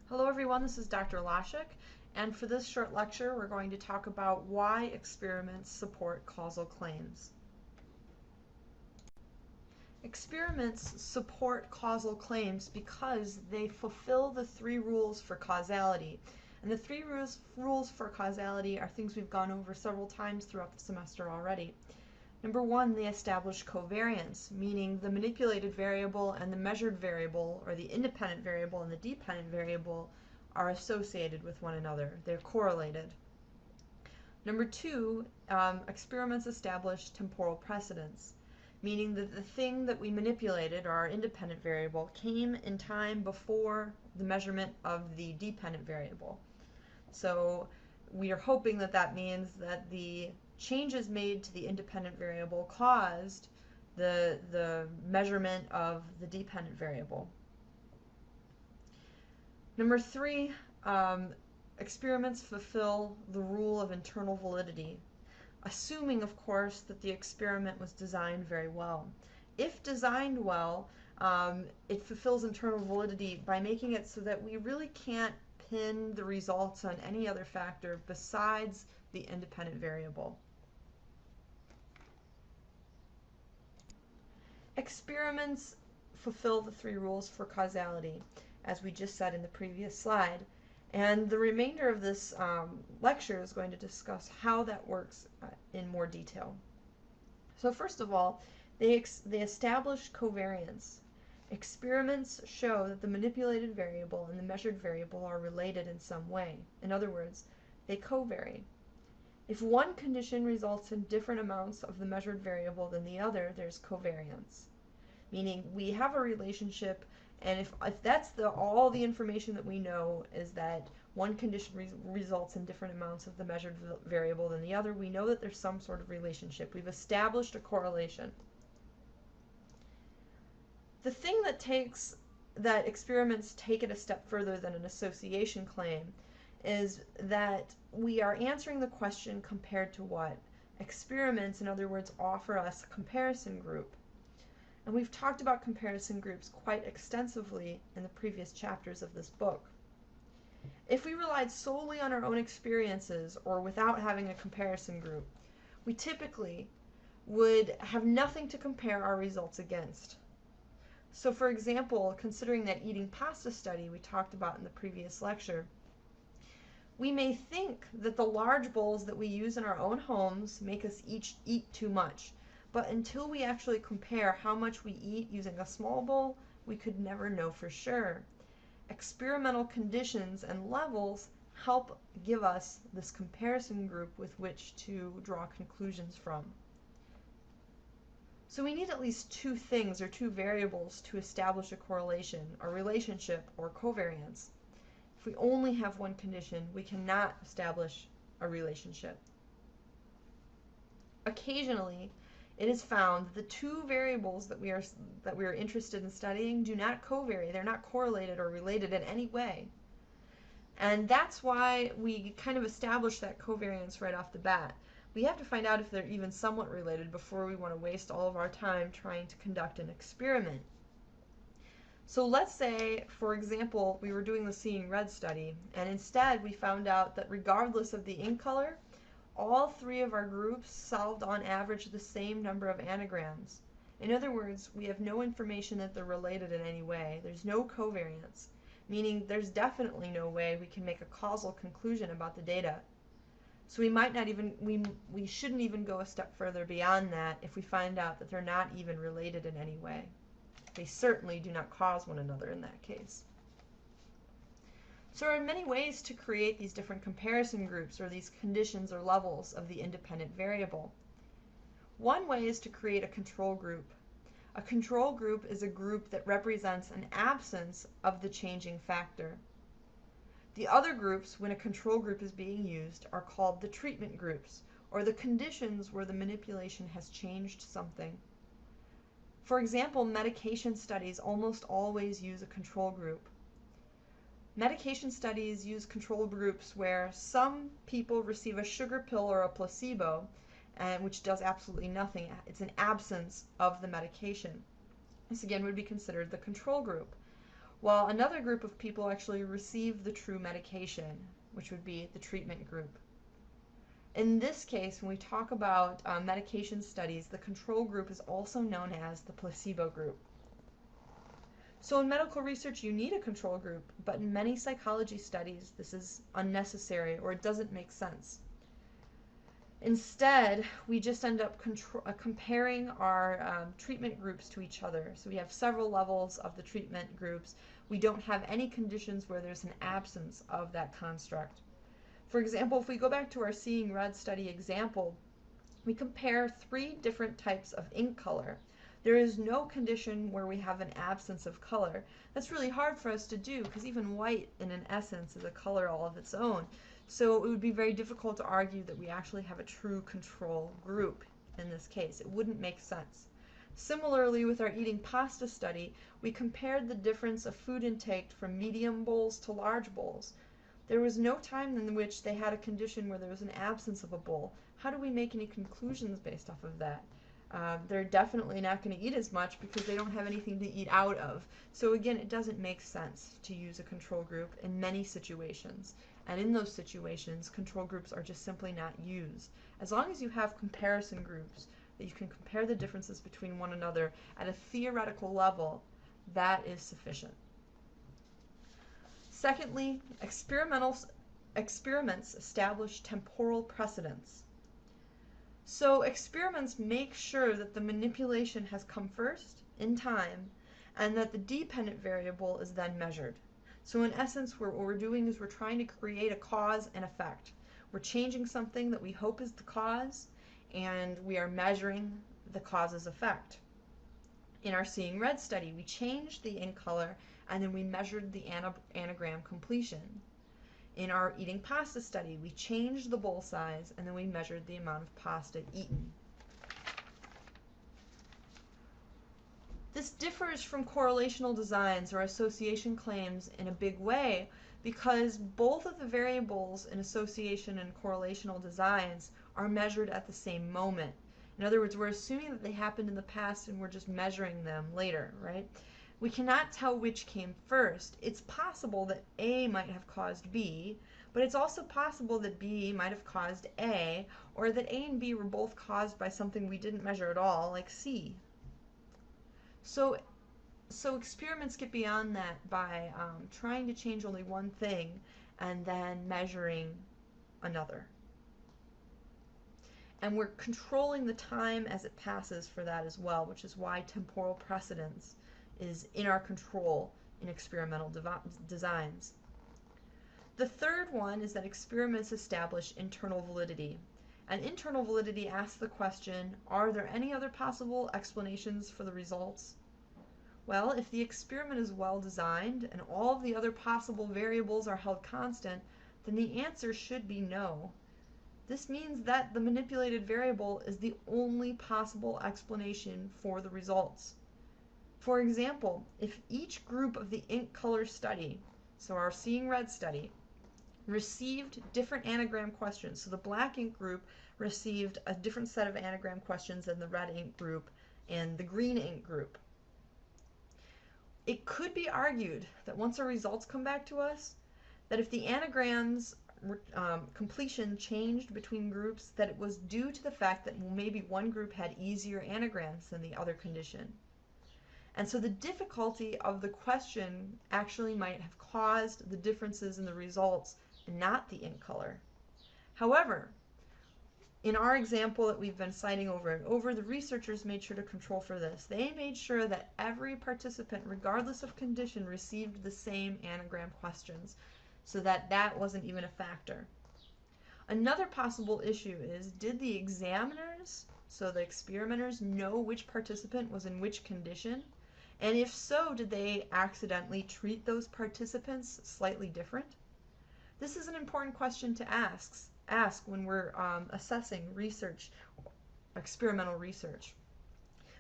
Hello everyone, this is Dr. Lashik, and for this short lecture we're going to talk about why experiments support causal claims. Experiments support causal claims because they fulfill the three rules for causality. And the three rules for causality are things we've gone over several times throughout the semester already. Number one, they establish covariance, meaning the manipulated variable and the measured variable, or the independent variable and the dependent variable, are associated with one another. They're correlated. Number two, experiments establish temporal precedence, meaning that the thing that we manipulated, or our independent variable, came in time before the measurement of the dependent variable. So we are hoping that that means that the changes made to the independent variable caused the measurement of the dependent variable. Number three, experiments fulfill the rule of internal validity, assuming, of course, that the experiment was designed very well. If designed well, it fulfills internal validity by making it so that we really can't pin the results on any other factor besides the independent variable. Experiments fulfill the three rules for causality, as we just said in the previous slide, and the remainder of this lecture is going to discuss how that works in more detail. So first of all, they establish covariance. Experiments show that the manipulated variable and the measured variable are related in some way. In other words, they covary. If one condition results in different amounts of the measured variable than the other, there's covariance. Meaning we have a relationship, and if that's all the information that we know is that one condition results in different amounts of the measured variable than the other, we know that there's some sort of relationship. We've established a correlation. The thing that experiments take it a step further than an association claim is that we are answering the question compared to what? Experiments, in other words, offer us a comparison group. And we've talked about comparison groups quite extensively in the previous chapters of this book. If we relied solely on our own experiences or without having a comparison group, we typically would have nothing to compare our results against. So for example, considering that eating pasta study we talked about in the previous lecture, we may think that the large bowls that we use in our own homes make us eat too much. But until we actually compare how much we eat using a small bowl, we could never know for sure. Experimental conditions and levels help give us this comparison group with which to draw conclusions from. So we need at least two things or two variables to establish a correlation, a relationship, or covariance. If we only have one condition, we cannot establish a relationship. Occasionally, it is found that the two variables that we are interested in studying do not covary. They're not correlated or related in any way. And that's why we kind of establish that covariance right off the bat. We have to find out if they're even somewhat related before we want to waste all of our time trying to conduct an experiment. So let's say, for example, we were doing the Seeing Red study, and instead we found out that regardless of the ink color, all three of our groups solved on average the same number of anagrams. In other words, we have no information that they're related in any way. There's no covariance, meaning there's definitely no way we can make a causal conclusion about the data. So we shouldn't even go a step further beyond that if we find out that they're not even related in any way. They certainly do not cause one another in that case. So there are many ways to create these different comparison groups or these conditions or levels of the independent variable. One way is to create a control group. A control group is a group that represents an absence of the changing factor. The other groups, when a control group is being used, are called the treatment groups, or the conditions where the manipulation has changed something. For example, medication studies almost always use a control group. Medication studies use control groups where some people receive a sugar pill or a placebo, which does absolutely nothing. It's an absence of the medication. This again would be considered the control group. while another group of people actually received the true medication, which would be the treatment group. In this case, when we talk about medication studies, the control group is also known as the placebo group. So in medical research, you need a control group, but in many psychology studies, this is unnecessary or it doesn't make sense. Instead, we just end up comparing our treatment groups to each other. So we have several levels of the treatment groups. We don't have any conditions where there's an absence of that construct. For example, if we go back to our Seeing Red study example, we compare 3 different types of ink color. There is no condition where we have an absence of color. That's really hard for us to do because even white in an essence is a color all of its own. So it would be very difficult to argue that we actually have a true control group in this case. It wouldn't make sense. Similarly, with our eating pasta study, we compared the difference of food intake from medium bowls to large bowls. There was no time in which they had a condition where there was an absence of a bowl. How do we make any conclusions based off of that? They're definitely not going to eat as much because they don't have anything to eat out of. So again, it doesn't make sense to use a control group in many situations. And in those situations, control groups are just simply not used. As long as you have comparison groups, that you can compare the differences between one another at a theoretical level, that is sufficient. Secondly, experiments establish temporal precedence. So experiments make sure that the manipulation has come first in time and that the dependent variable is then measured. So in essence, what we're doing is we're trying to create a cause and effect. We're changing something that we hope is the cause, and we are measuring the cause's effect. In our Seeing Red study, we changed the ink color and then we measured the anagram completion. In our eating pasta study, we changed the bowl size and then we measured the amount of pasta eaten. This differs from correlational designs or association claims in a big way because both of the variables in association and correlational designs are measured at the same moment. In other words, we're assuming that they happened in the past and we're just measuring them later, right? We cannot tell which came first. It's possible that A might have caused B, but it's also possible that B might have caused A, or that A and B were both caused by something we didn't measure at all, like C. So experiments get beyond that by trying to change only one thing and then measuring another. And we're controlling the time as it passes for that as well, which is why temporal precedence is in our control in experimental designs. The third one is that experiments establish internal validity. And internal validity asks the question, are there any other possible explanations for the results? Well, if the experiment is well designed and all of the other possible variables are held constant, then the answer should be no. This means that the manipulated variable is the only possible explanation for the results. For example, if each group of the ink color study, so our Seeing Red study, received different anagram questions, so the black ink group received a different set of anagram questions than the red ink group and the green ink group, it could be argued that once our results come back to us, that if the anagrams completion changed between groups, that it was due to the fact that maybe one group had easier anagrams than the other condition. And so the difficulty of the question actually might have caused the differences in the results and not the ink color. However, in our example that we've been citing over and over, the researchers made sure to control for this. They made sure that every participant, regardless of condition, received the same anagram questions, so that that wasn't even a factor. Another possible issue is, did the examiners, so the experimenters, know which participant was in which condition? And if so, did they accidentally treat those participants slightly different? This is an important question to ask when we're assessing research, experimental research.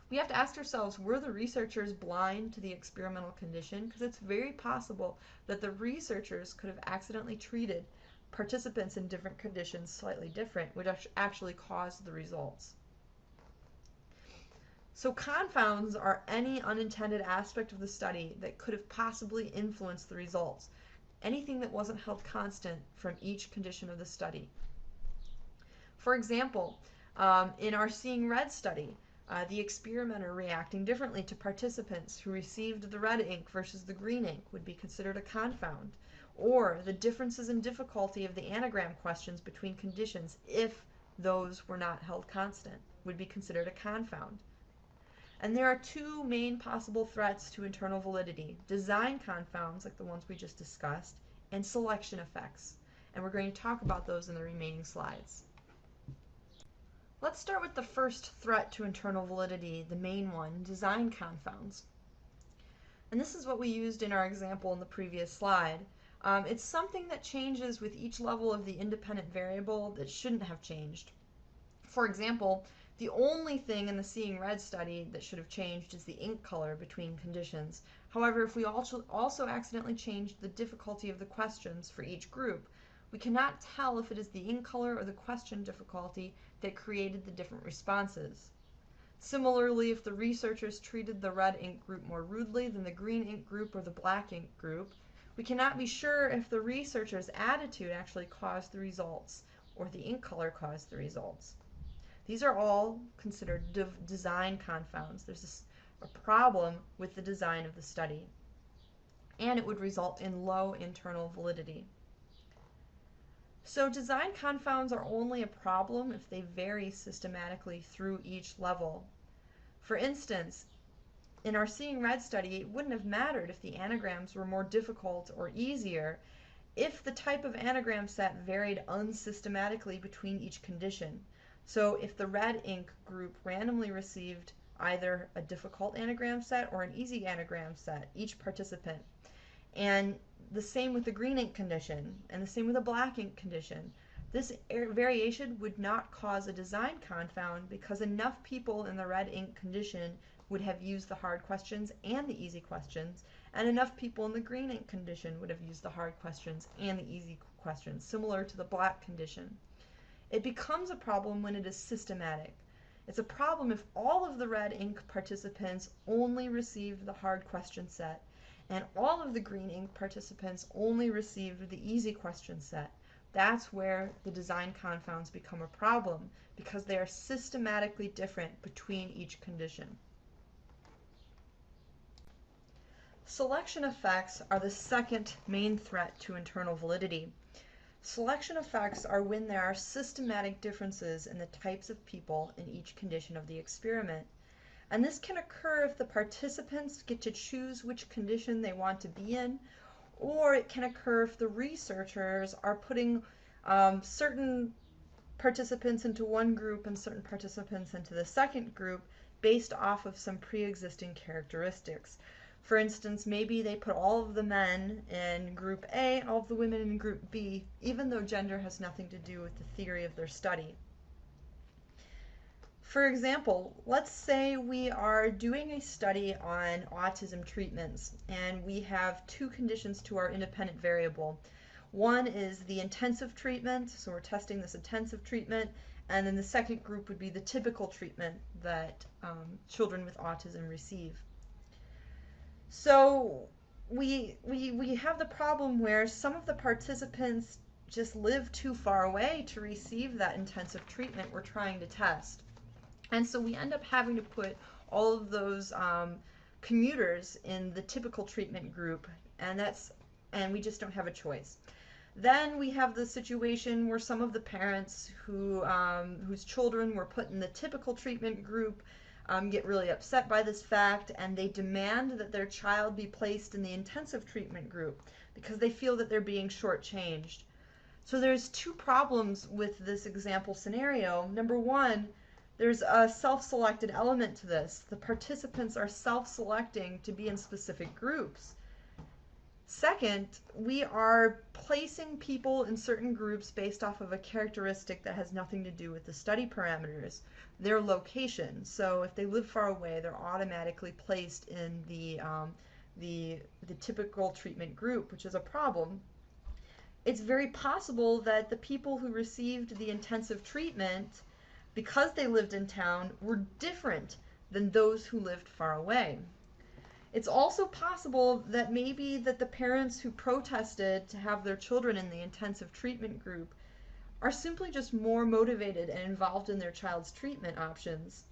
We have to ask ourselves, were the researchers blind to the experimental condition? Because it's very possible that the researchers could have accidentally treated participants in different conditions slightly different, which actually caused the results. So confounds are any unintended aspect of the study that could have possibly influenced the results. Anything that wasn't held constant from each condition of the study. For example, in our Seeing Red study, the experimenter reacting differently to participants who received the red ink versus the green ink would be considered a confound. Or the differences in difficulty of the anagram questions between conditions, if those were not held constant, would be considered a confound. And there are two main possible threats to internal validity: design confounds, like the ones we just discussed, and selection effects. And we're going to talk about those in the remaining slides. Let's start with the first threat to internal validity, the main one, design confounds. And this is what we used in our example in the previous slide. It's something that changes with each level of the independent variable that shouldn't have changed. For example, the only thing in the Seeing Red study that should have changed is the ink color between conditions. However, if we also accidentally changed the difficulty of the questions for each group, we cannot tell if it is the ink color or the question difficulty that created the different responses. Similarly, if the researchers treated the red ink group more rudely than the green ink group or the black ink group, we cannot be sure if the researcher's attitude actually caused the results or the ink color caused the results. These are all considered design confounds. There's a problem with the design of the study, and it would result in low internal validity. So design confounds are only a problem if they vary systematically through each level. For instance, in our Seeing Red study, it wouldn't have mattered if the anagrams were more difficult or easier if the type of anagram set varied unsystematically between each condition. So if the red ink group randomly received either a difficult anagram set or an easy anagram set, each participant, and the same with the green ink condition, and the same with the black ink condition, this variation would not cause a design confound because enough people in the red ink condition would have used the hard questions and the easy questions, and enough people in the green ink condition would have used the hard questions and the easy questions, similar to the black condition. It becomes a problem when it is systematic. It's a problem if all of the red ink participants only received the hard question set, and all of the green ink participants only received the easy question set. That's where the design confounds become a problem, because they are systematically different between each condition. Selection effects are the second main threat to internal validity. Selection effects are when there are systematic differences in the types of people in each condition of the experiment. And this can occur if the participants get to choose which condition they want to be in, or it can occur if the researchers are putting certain participants into one group and certain participants into the second group based off of some pre-existing characteristics. For instance, maybe they put all of the men in group A and all of the women in group B, even though gender has nothing to do with the theory of their study. For example, let's say we are doing a study on autism treatments, and we have two conditions to our independent variable. One is the intensive treatment, so we're testing this intensive treatment, and then the second group would be the typical treatment that children with autism receive. So we have the problem where some of the participants just live too far away to receive that intensive treatment we're trying to test. And so we end up having to put all of those commuters in the typical treatment group, and we just don't have a choice. Then we have the situation where some of the parents whose children were put in the typical treatment group get really upset by this fact, and they demand that their child be placed in the intensive treatment group because they feel that they're being shortchanged. So there's two problems with this example scenario. Number one, there's a self-selected element to this. The participants are self-selecting to be in specific groups. Second, we are placing people in certain groups based off of a characteristic that has nothing to do with the study parameters, their location. So if they live far away, they're automatically placed in the typical treatment group, which is a problem. It's very possible that the people who received the intensive treatment, because they lived in town, were different than those who lived far away. It's also possible that maybe that the parents who protested to have their children in the intensive treatment group are simply just more motivated and involved in their child's treatment options.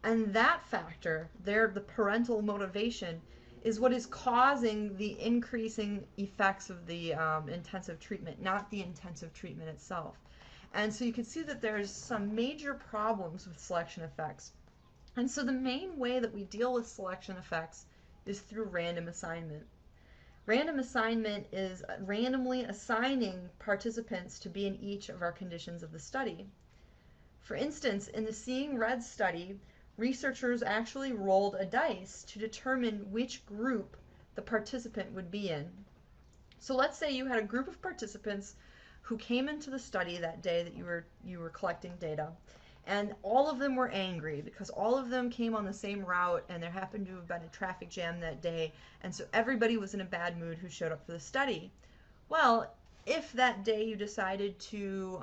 And that factor, the parental motivation, is what is causing the increasing effects of the intensive treatment, not the intensive treatment itself. And so you can see that there's some major problems with selection effects. And so the main way that we deal with selection effects is through random assignment. Random assignment is randomly assigning participants to be in each of our conditions of the study. For instance, in the Seeing Red study, researchers actually rolled a dice to determine which group the participant would be in. So let's say you had a group of participants who came into the study that day that you were collecting data, and all of them were angry because all of them came on the same route and there happened to have been a traffic jam that day, and so everybody was in a bad mood who showed up for the study. Well, if that day you decided to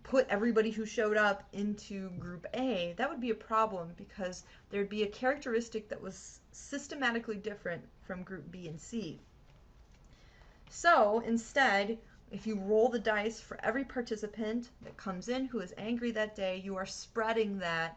put everybody who showed up into group A, that would be a problem because there'd be a characteristic that was systematically different from group B and C. So instead, if you roll the dice for every participant that comes in who is angry that day, you are spreading that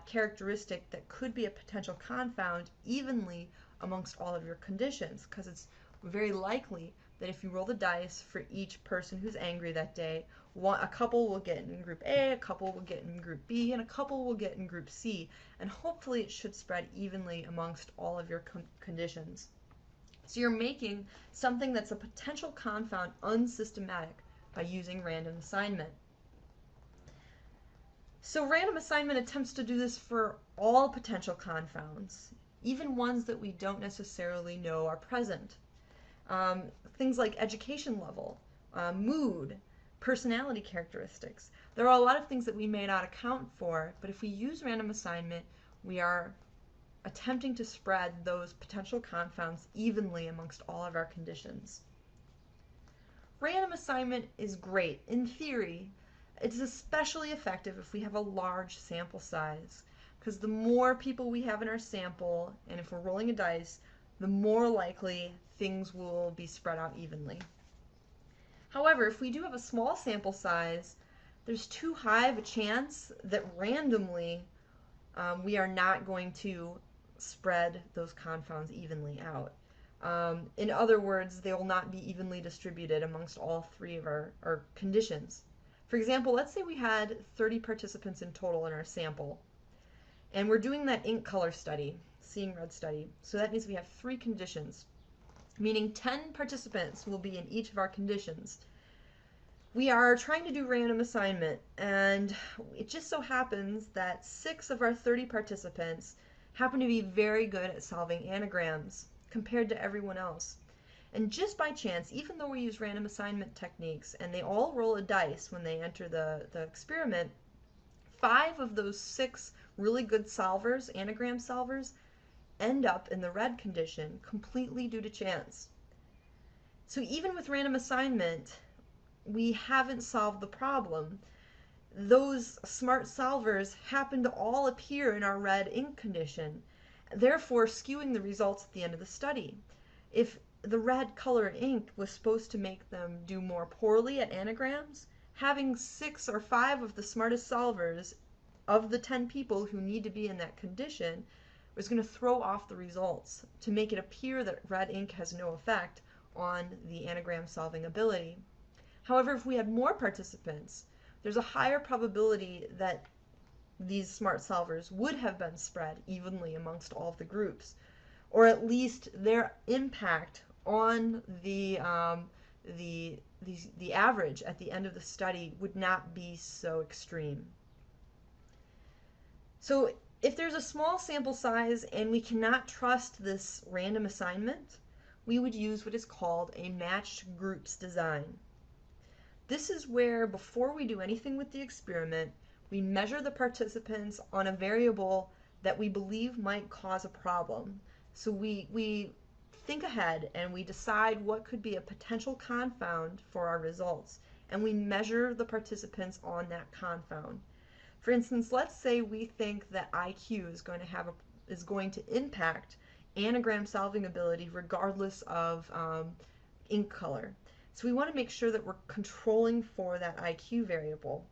characteristic that could be a potential confound evenly amongst all of your conditions, because it's very likely that if you roll the dice for each person who's angry that day, a couple will get in group A, a couple will get in group B, and a couple will get in group C, and hopefully it should spread evenly amongst all of your conditions. So you're making something that's a potential confound unsystematic by using random assignment. So random assignment attempts to do this for all potential confounds, even ones that we don't necessarily know are present. Things like education level, mood, personality characteristics. There are a lot of things that we may not account for, but if we use random assignment, we are attempting to spread those potential confounds evenly amongst all of our conditions. Random assignment is great. In theory, it's especially effective if we have a large sample size, because the more people we have in our sample, and if we're rolling a dice, the more likely things will be spread out evenly. However, if we do have a small sample size, there's too high of a chance that randomly we are not going to spread those confounds evenly out. In other words, they will not be evenly distributed amongst all three of our conditions. For example, let's say we had 30 participants in total in our sample, and we're doing that ink color study, Seeing Red study. So that means we have 3 conditions, meaning 10 participants will be in each of our conditions. We are trying to do random assignment, and it just so happens that 6 of our 30 participants happen to be very good at solving anagrams compared to everyone else. And just by chance, even though we use random assignment techniques and they all roll a dice when they enter the experiment, 5 of those 6 really good solvers, anagram solvers, end up in the red condition completely due to chance. So even with random assignment, we haven't solved the problem. Those smart solvers happen to all appear in our red ink condition, therefore skewing the results at the end of the study. If the red color ink was supposed to make them do more poorly at anagrams, having 6 or 5 of the smartest solvers of the 10 people who need to be in that condition was going to throw off the results to make it appear that red ink has no effect on the anagram solving ability. However, if we had more participants, there's a higher probability that these smart solvers would have been spread evenly amongst all of the groups, or at least their impact on the average at the end of the study would not be so extreme. So if there's a small sample size and we cannot trust this random assignment, we would use what is called a matched groups design. This is where, before we do anything with the experiment, we measure the participants on a variable that we believe might cause a problem. So we think ahead and we decide what could be a potential confound for our results, and we measure the participants on that confound. For instance, let's say we think that IQ is going to impact anagram solving ability regardless of ink color. So we want to make sure that we're controlling for that IQ variable.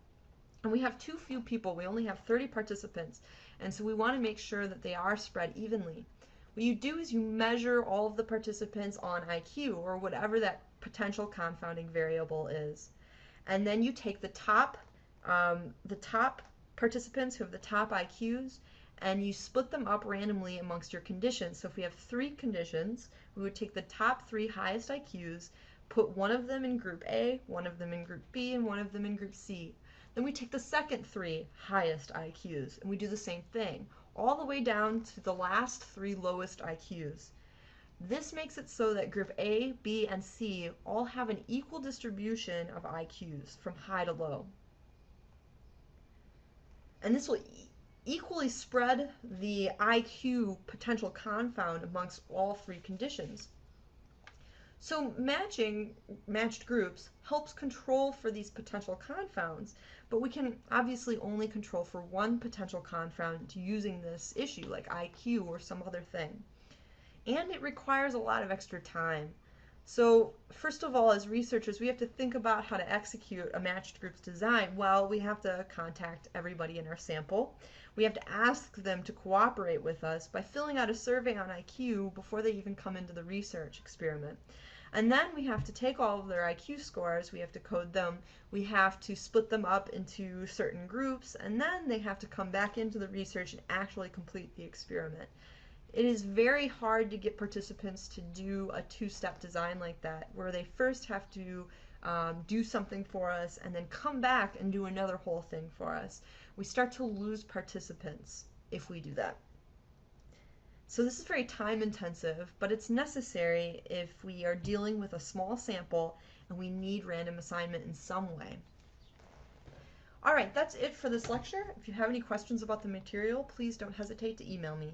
And we have too few people. We only have 30 participants. And so we want to make sure that they are spread evenly. What you do is you measure all of the participants on IQ, or whatever that potential confounding variable is. And then you take the top participants who have the top IQs, and you split them up randomly amongst your conditions. So if we have 3 conditions, we would take the top 3 highest IQs, put one of them in group A, one of them in group B, and one of them in group C. Then we take the second 3 highest IQs, and we do the same thing, all the way down to the last 3 lowest IQs. This makes it so that group A, B, and C all have an equal distribution of IQs from high to low. And this will equally spread the IQ potential confound amongst all 3 conditions. So matched groups helps control for these potential confounds, but we can obviously only control for one potential confound using this issue, like IQ or some other thing. And it requires a lot of extra time. So first of all, as researchers, we have to think about how to execute a matched groups design. Well, we have to contact everybody in our sample. We have to ask them to cooperate with us by filling out a survey on IQ before they even come into the research experiment. And then we have to take all of their IQ scores, we have to code them, we have to split them up into certain groups, and then they have to come back into the research and actually complete the experiment. It is very hard to get participants to do a 2-step design like that, where they first have to do something for us and then come back and do another whole thing for us. We start to lose participants if we do that. So this is very time intensive, but it's necessary if we are dealing with a small sample and we need random assignment in some way. All right, that's it for this lecture. If you have any questions about the material, please don't hesitate to email me.